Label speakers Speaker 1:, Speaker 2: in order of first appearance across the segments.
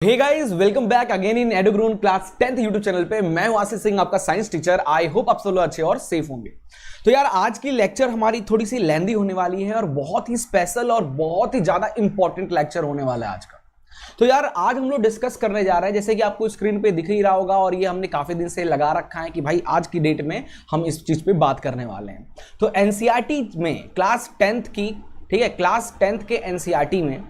Speaker 1: Hey guys, welcome back again in Edugrown class 10th YouTube channel पे। मैं हूं आशीष सिंह, आपका साइंस टीचर। आई होप आप सब लोग अच्छे और सेफ होंगे। तो यार, आज की लेक्चर हमारी थोड़ी सी लेंदी होने वाली है और बहुत ही स्पेशल और बहुत ही ज्यादा इंपॉर्टेंट लेक्चर होने वाला है आज का। तो यार, आज हम लोग डिस्कस करने जा रहे हैं, जैसे कि आपको स्क्रीन पे दिख ही रहा होगा और ये हमने काफी दिन से लगा रखा है कि भाई आज की डेट में हम इस चीज पे बात करने वाले हैं। तो एनसीईआरटी में क्लास 10th की, ठीक है, क्लास 10th के एनसीईआरटी में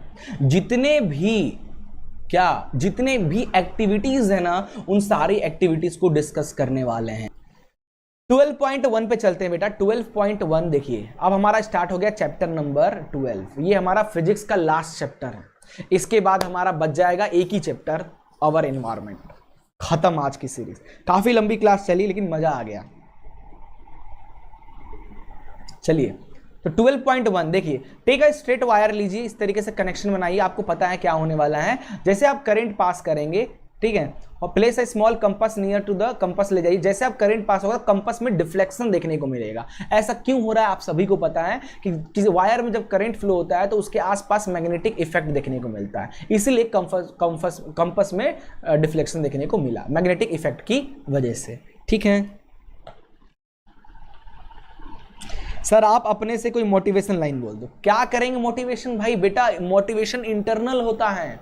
Speaker 1: जितने भी एक्टिविटीज है ना, उन सारी एक्टिविटीज को डिस्कस करने वाले हैं। 12.1 पे चलते हैं बेटा। 12.1 देखिए, अब हमारा स्टार्ट हो गया चैप्टर नंबर 12। ये हमारा फिजिक्स का लास्ट चैप्टर है। इसके बाद हमारा बच जाएगा एक ही चैप्टर, अवर एनवायरमेंट। खत्म आज की सीरीज। काफी लंबी क्लास चली लेकिन मजा आ गया। चलिए, तो 12.1 देखिए, टेक अ स्ट्रेट वायर लीजिए, इस तरीके से कनेक्शन बनाइए। आपको पता है क्या होने वाला है। जैसे आप करंट पास करेंगे, ठीक है, और place a small compass near to the compass ले जाइए। जैसे आप करंट पास होगा, कंपास में डिफ्लेक्शन देखने को मिलेगा। ऐसा क्यों हो रहा है आप सभी को पता है कि किसी वायर में जब करंट फ्लो होता है तो उसके आसपास मैग्नेटिक इफेक्ट देखने को मिलता है। इसीलिए कंपास में डिफ्लेक्शन देखने को मिला, मैग्नेटिक इफेक्ट की वजह से। ठीक है सर, आप अपने से कोई मोटिवेशन लाइन बोल दो। क्या करेंगे मोटिवेशन? भाई बेटा, मोटिवेशन इंटरनल होता है।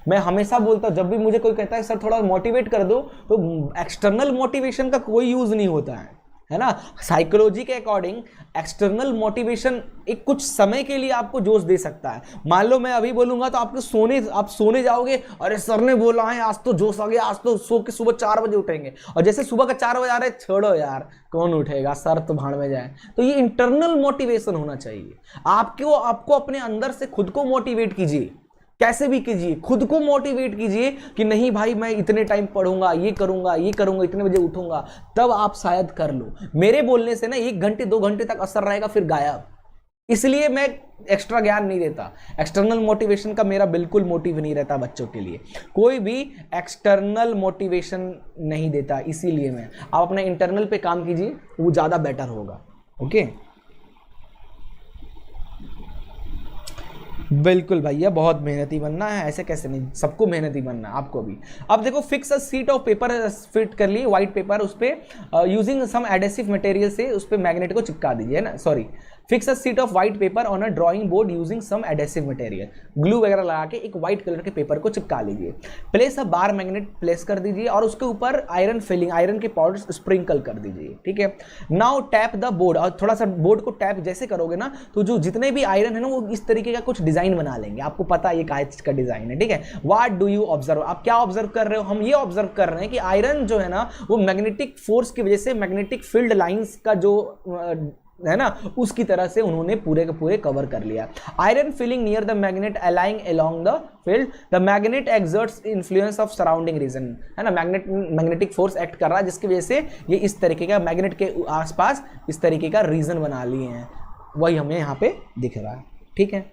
Speaker 1: मैं हमेशा बोलता हूं, जब भी मुझे कोई कहता है सर थोड़ा मोटिवेट कर दो, तो एक्सटर्नल मोटिवेशन का कोई यूज नहीं होता है ना। साइकोलॉजी के अकॉर्डिंग एक्सटर्नल मोटिवेशन एक कुछ समय के लिए आपको जोश दे सकता है। मान लो मैं अभी बोलूंगा तो आप सोने जाओगे, अरे सर ने बोला है आज तो जोश आ गया, आज तो सो के सुबह 4 बजे उठेंगे। और जैसे सुबह का 4 बजे आ रहे, छोड़ो यार कौन उठेगा, सर तो भाड़ में जाए। तो ये इंटरनल मोटिवेशन होना चाहिए। आपको अपने अंदर से खुद को मोटिवेट कीजिए, कैसे भी कीजिए, खुद को मोटिवेट कीजिए कि नहीं भाई मैं इतने टाइम पढ़ूंगा, ये करूंगा, इतने बजे उठूंगा, तब आप शायद कर लो। मेरे बोलने से ना 1 घंटे 2 घंटे तक असर रहेगा, फिर गायब। इसलिए मैं एक्स्ट्रा ज्ञान नहीं देता। एक्सटर्नल मोटिवेशन का मेरा बिल्कुल मोटिव नहीं रहता बच्चों के लिए। कोई भी एक्सटर्नल मोटिवेशन नहीं देता। इसीलिए आप अपने इंटरनल पे काम कीजिए, वो ज्यादा बेटर होगा। ओके, बिल्कुल भैया, बहुत मेहनती बनना है। ऐसे कैसे नहीं, सबको मेहनती बनना है, आपको भी। अब देखो, fix a sheet of paper fit कर लिए, व्हाइट पेपर, उस पर यूजिंग सम एडेसिव मटेरियल से उस पर मैग्नेट को चिपका दीजिए, है ना। Sorry, fix a sheet of white paper on a drawing board using some adhesive material. Glue वगैरह लगा के एक व्हाइट कलर के पेपर को चिपका लीजिए। प्लेस अ बार मैग्नेट प्लेस कर दीजिए और उसके ऊपर आयरन फिलिंग, आयरन के पाउडर स्प्रिंकल कर दीजिए। ठीक है, नाउ टैप द बोर्ड। और थोड़ा सा बोर्ड को टैप जैसे करोगे ना, तो जो जितने भी आयरन है ना, वो इस तरीके का कुछ डिजाइन बना लेंगे। आपको पता है ये क्या चीज का डिजाइन है। ठीक है, व्हाट डू यू ऑब्जर्व? आप क्या ऑब्जर्व कर रहे हो? हम ये ऑब्जर्व कर रहे हैं कि आयरन जो है ना, वो मैग्नेटिक फोर्स की वजह से मैग्नेटिक फील्ड लाइंस का जो है ना, उसकी तरह से उन्होंने पूरे के पूरे कवर कर लिया। Iron filings near the magnet aligning along the field, the magnet exerts influence of surrounding region, है ना। मैग्नेटिक फोर्स एक्ट कर रहा है, जिसकी वजह से ये इस तरीके का मैग्नेट के आसपास इस तरीके का रीजन बना लिए हैं। वही हमें यहाँ पे दिख रहा है। ठीक है,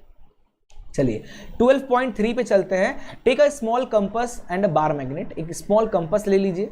Speaker 1: चलिए 12.3 पे चलते हैं। Take a small compass and a bar magnet. एक स्मॉल कंपास ले लीजिए,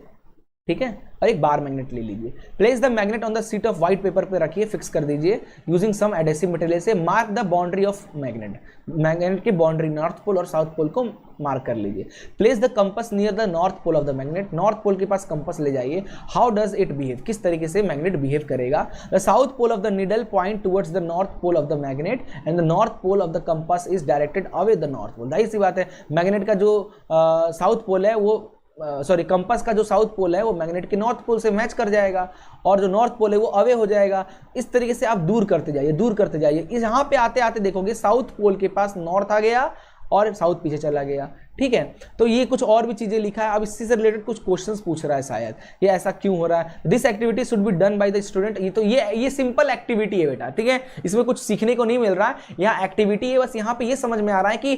Speaker 1: ठीक है, और एक बार मैग्नेट ले लीजिए। Place the magnet on the sheet of white paper पे रखिए, फिक्स कर दीजिए यूजिंग सम एडेसिव मटेरियल से। Mark the boundary of magnet, magnet की बाउंड्री नॉर्थ पोल और साउथ पोल को मार्क कर लीजिए। Place the compass near the north pole of the magnet, north pole के पास कंपास ले जाइए। How does it behave? किस तरीके से मैग्नेट बिहेव करेगा? The south pole of the needle point towards the north pole of the magnet and the north pole of the compass is directed away the north pole. जाहिर सी बात है, magnet का जो साउथ पोल है वो compass का जो साउथ पोल है वो मैग्नेट के नॉर्थ पोल से मैच कर जाएगा, और जो नॉर्थ पोल है वो अवे हो जाएगा। इस तरीके से आप दूर करते जाइए। इस यहाँ पे आते आते देखोगे साउथ पोल के पास नॉर्थ आ गया और साउथ पीछे चला गया। ठीक है, तो ये कुछ और भी चीजें लिखा है। अब इससे से रिलेटेड कुछ क्वेश्चंस पूछ रहा है शायद, ये ऐसा क्यों हो रहा है। This activity should be done by the student. ये सिंपल एक्टिविटी है बेटा, ठीक है, इसमें कुछ सीखने को नहीं मिल रहा है। यहाँ एक्टिविटी है, बस यहाँ पे ये समझ में आ रहा है कि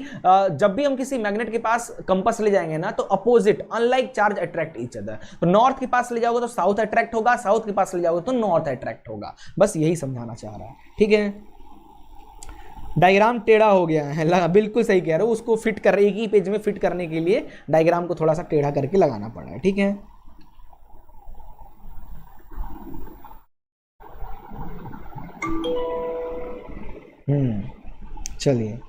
Speaker 1: जब भी हम किसी मैग्नेट के पास कंपास ले जाएंगे ना, तो opposite unlike charge attract each other. तो नॉर्थ के पास ले जाओगे तो साउथ अट्रैक्ट होगा, साउथ के पास ले जाओगे तो नॉर्थ अट्रैक्ट होगा। बस यही समझाना चाह रहा है। ठीक है, डायग्राम टेढ़ा हो गया है, लगा, बिल्कुल सही कह रहे हो। उसको फिट कर, एक ही पेज में फिट करने के लिए डायग्राम को थोड़ा सा टेढ़ा करके लगाना पड़ा है। ठीक है, चलिए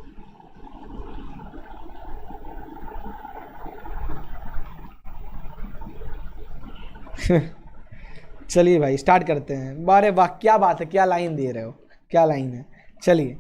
Speaker 1: चलिए भाई स्टार्ट करते हैं। बारे वाह क्या बात है, क्या लाइन दे रहे हो, क्या लाइन है। चलिए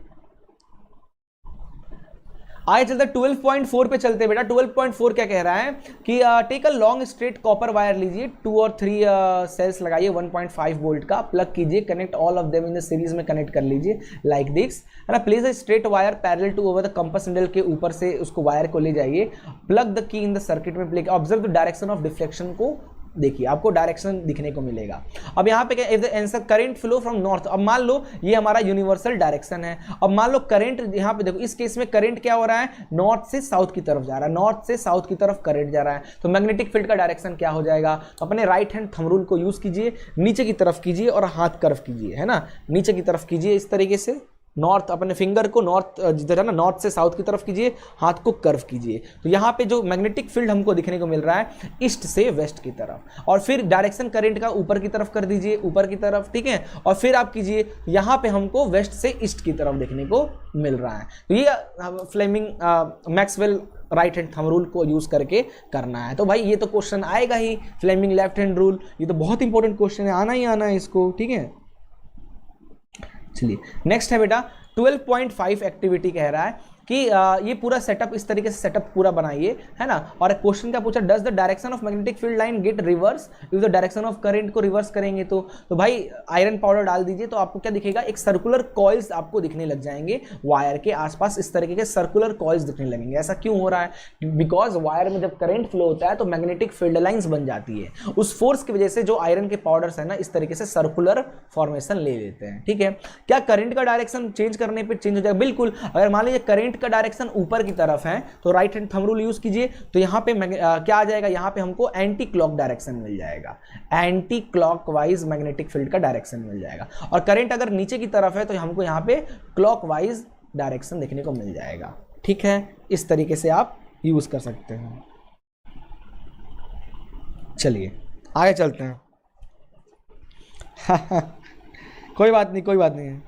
Speaker 1: आगे चलते 12.4 पे चलते हैं बेटा। 12.4 क्या कह रहा है कि take a long straight copper wire लीजिए, 2 और 3 सेल्स लगाइए 1.5 वोल्ट का, प्लग कीजिए, connect all of them in the series में कनेक्ट कर लीजिए लाइक दिस, है ना। Place a straight wire parallel to over the compass needle के ऊपर से उसको वायर को ले जाइए, plug the key in the circuit में, play observe the direction of deflection को देखिए, आपको डायरेक्शन दिखने को मिलेगा। अब यहाँ पे क्या, if the answer current flow from north, अब मान लो ये हमारा यूनिवर्सल डायरेक्शन है। अब मान लो करंट, यहाँ पे देखो इस केस में करंट क्या हो रहा है, नॉर्थ से साउथ की तरफ जा रहा है, नॉर्थ से साउथ की तरफ करंट जा रहा है, तो मैग्नेटिक फील्ड का डायरेक्शन क्या हो जाएगा। तो अपने राइट हैंड थंब रूल को यूज कीजिए, नीचे की तरफ कीजिए और हाथ कर्व कीजिए, है ना, नीचे की तरफ कीजिए इस तरीके से, नॉर्थ, अपने फिंगर को नॉर्थ जिधर है ना, नॉर्थ से साउथ की तरफ कीजिए, हाथ को कर्व कीजिए। तो यहाँ पे जो मैग्नेटिक फील्ड हमको दिखने को मिल रहा है ईस्ट से वेस्ट की तरफ, और फिर डायरेक्शन करंट का ऊपर की तरफ कर दीजिए, ऊपर की तरफ, ठीक है। और फिर आप कीजिए, यहाँ पे हमको वेस्ट से ईस्ट की तरफ देखने को मिल रहा है। तो ये Fleming Maxwell right hand thumb rule को यूज करके करना है। तो भाई ये तो क्वेश्चन आएगा ही, फ्लेमिंग लेफ्ट हैंड रूल, ये तो बहुत इंपॉर्टेंट क्वेश्चन है, आना ही आना है इसको, ठीक है। चलिए नेक्स्ट है बेटा 12.5 एक्टिविटी कह रहा है कि ये पूरा सेटअप इस तरीके से सेटअप पूरा बनाइए, है ना। और एक क्वेश्चन क्या पूछा, does the direction of magnetic field line get reverse if the direction of current को रिवर्स करेंगे तो भाई आयरन पाउडर डाल दीजिए, तो आपको क्या दिखेगा, एक सर्कुलर कॉइल्स आपको दिखने लग जाएंगे वायर के आसपास, इस तरीके के सर्कुलर कॉइल्स दिखने लगेंगे। ऐसा क्यों हो रहा है, बिकॉज वायर में जब करंट फ्लो होता है तो मैग्नेटिक फील्ड लाइन्स बन जाती है, उस फोर्स की वजह से जो आयरन के पाउडर्स है ना इस तरीके से सर्कुलर फॉर्मेशन ले लेते हैं, ठीक है। क्या करंट का डायरेक्शन चेंज करने पर चेंज हो जाएगा, बिल्कुल। अगर मान लीजिए करंट का डायरेक्शन ऊपर की तरफ है तो right hand thumb rule use कीजिए, तो यहां पे क्या आ जाएगा, यहां पे हमको एंटी क्लॉक डायरेक्शन मिल जाएगा, एंटी क्लॉकवाइज मैग्नेटिक फील्ड का डायरेक्शन मिल जाएगा। और करंट अगर नीचे की तरफ है तो हमको यहां पे क्लॉकवाइज डायरेक्शन देखने को मिल जाएगा, ठीक है। इस तरीके से आप यूज कर सकते हैं। चलिए आगे चलते हैं। कोई बात नहीं, कोई बात नहीं है।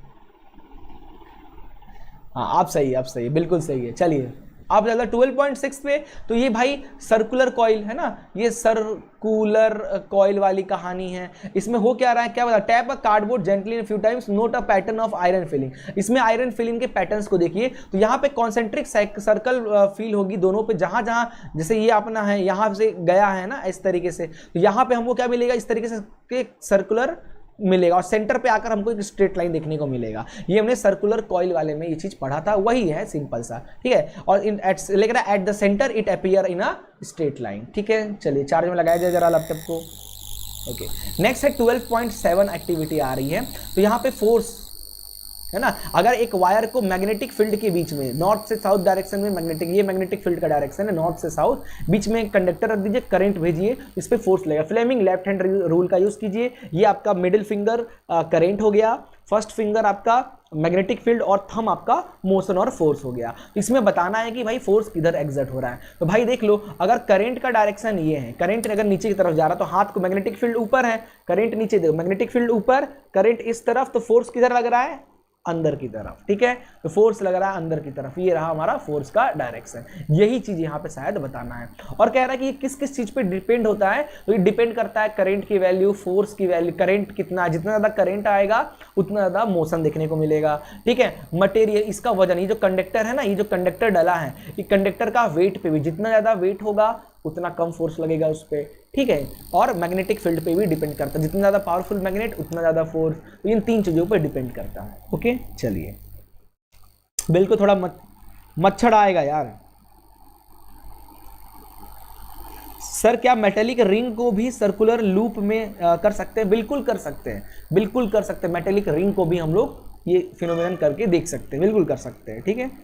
Speaker 1: हाँ आप सही है, बिल्कुल सही है। चलिए आप ज़्यादा 12.6 पे, तो ये भाई सर्कुलर कॉइल है ना, ये सर्कुलर कॉइल वाली कहानी है। इसमें हो क्या रहा है, क्या बता, tap a cardboard gently in few times, note a pattern of iron filling. इसमें आयरन फिलिंग के पैटर्न्स को देखिए, तो यहाँ पे कॉन्सेंट्रिक सर्कल फील होगी दोनों पे, जहाँ जहाँ जैसे ये अपना है यहाँ से गया है ना इस तरीके से, तो यहाँ पे हमको क्या मिलेगा, इस तरीके से सर्कुलर मिलेगा, और सेंटर पे आकर हमको एक स्ट्रेट लाइन देखने को मिलेगा। ये हमने सर्कुलर कॉइल वाले में ये चीज पढ़ा था, वही है सिंपल सा, ठीक है। और लेकिन at the centre it appear in a straight line, ठीक है। चलिए चार्ज में लगाया जाए जरा लैपटॉप को। ओके नेक्स्ट है 12.7 एक्टिविटी आ रही है, तो यहाँ पे फोर्स है ना, अगर एक वायर को मैग्नेटिक फील्ड के बीच में, नॉर्थ से साउथ डायरेक्शन में मैग्नेटिक, ये मैग्नेटिक फील्ड का डायरेक्शन है नॉर्थ से साउथ, बीच में एक कंडक्टर रख दीजिए, करंट भेजिए, इस पे फोर्स लगेगा। फ्लेमिंग लेफ्ट हैंड रूल का यूज कीजिए, ये आपका मिडिल फिंगर करंट हो गया, फर्स्ट फिंगर आपका मैग्नेटिक फील्ड और थंब आपका मोशन और फोर्स हो गया। इसमें बताना है कि भाई फोर्स किधर एग्जर्ट हो रहा है। तो भाई देख लो, अगर करंट का डायरेक्शन ये है, करंट अगर नीचे की तरफ जा रहा है तो हाथ को, मैग्नेटिक फील्ड ऊपर है, करंट नीचे, देखो मैग्नेटिक फील्ड ऊपर, करंट इस तरफ, तो फोर्स किधर लग रहा है, अंदर की तरफ, ठीक है। तो फोर्स लग रहा है अंदर की तरफ, ये रहा हमारा फोर्स का डायरेक्शन। यही चीज यहाँ पे शायद बताना है। और कह रहा है कि ये किस किस चीज पे डिपेंड होता है, तो ये डिपेंड करता है करंट की वैल्यू, फोर्स की वैल्यू, करंट कितना, जितना ज्यादा करंट आएगा उतना ज्यादा मोशन देखने को मिलेगा, ठीक है। मटेरियल, इसका वजन, ये जो कंडक्टर है ना, ये जो कंडक्टर डला है, ये कंडक्टर का वेट पे भी, जितना ज्यादा वेट होगा उतना कम फोर्स लगेगा उस पर, ठीक है। और मैग्नेटिक फील्ड पे भी डिपेंड करता है, जितना ज़्यादा पावरफुल मैग्नेट उतना ज़्यादा फोर्स, तो इन तीन चीज़ों पर डिपेंड करता है। ओके चलिए, बिल्कुल थोड़ा मच्छर आएगा यार। सर क्या मेटेलिक रिंग को भी सर्कुलर लूप में कर सकते हैं? बिल्कुल कर सकते हैं, बिल्कुल कर सकते हैं। मेटेलिक रिंग को भी हम लोग ये फिनोमेनन करके देख सकते हैं, बिल्कुल कर सकते हैं, ठीक है।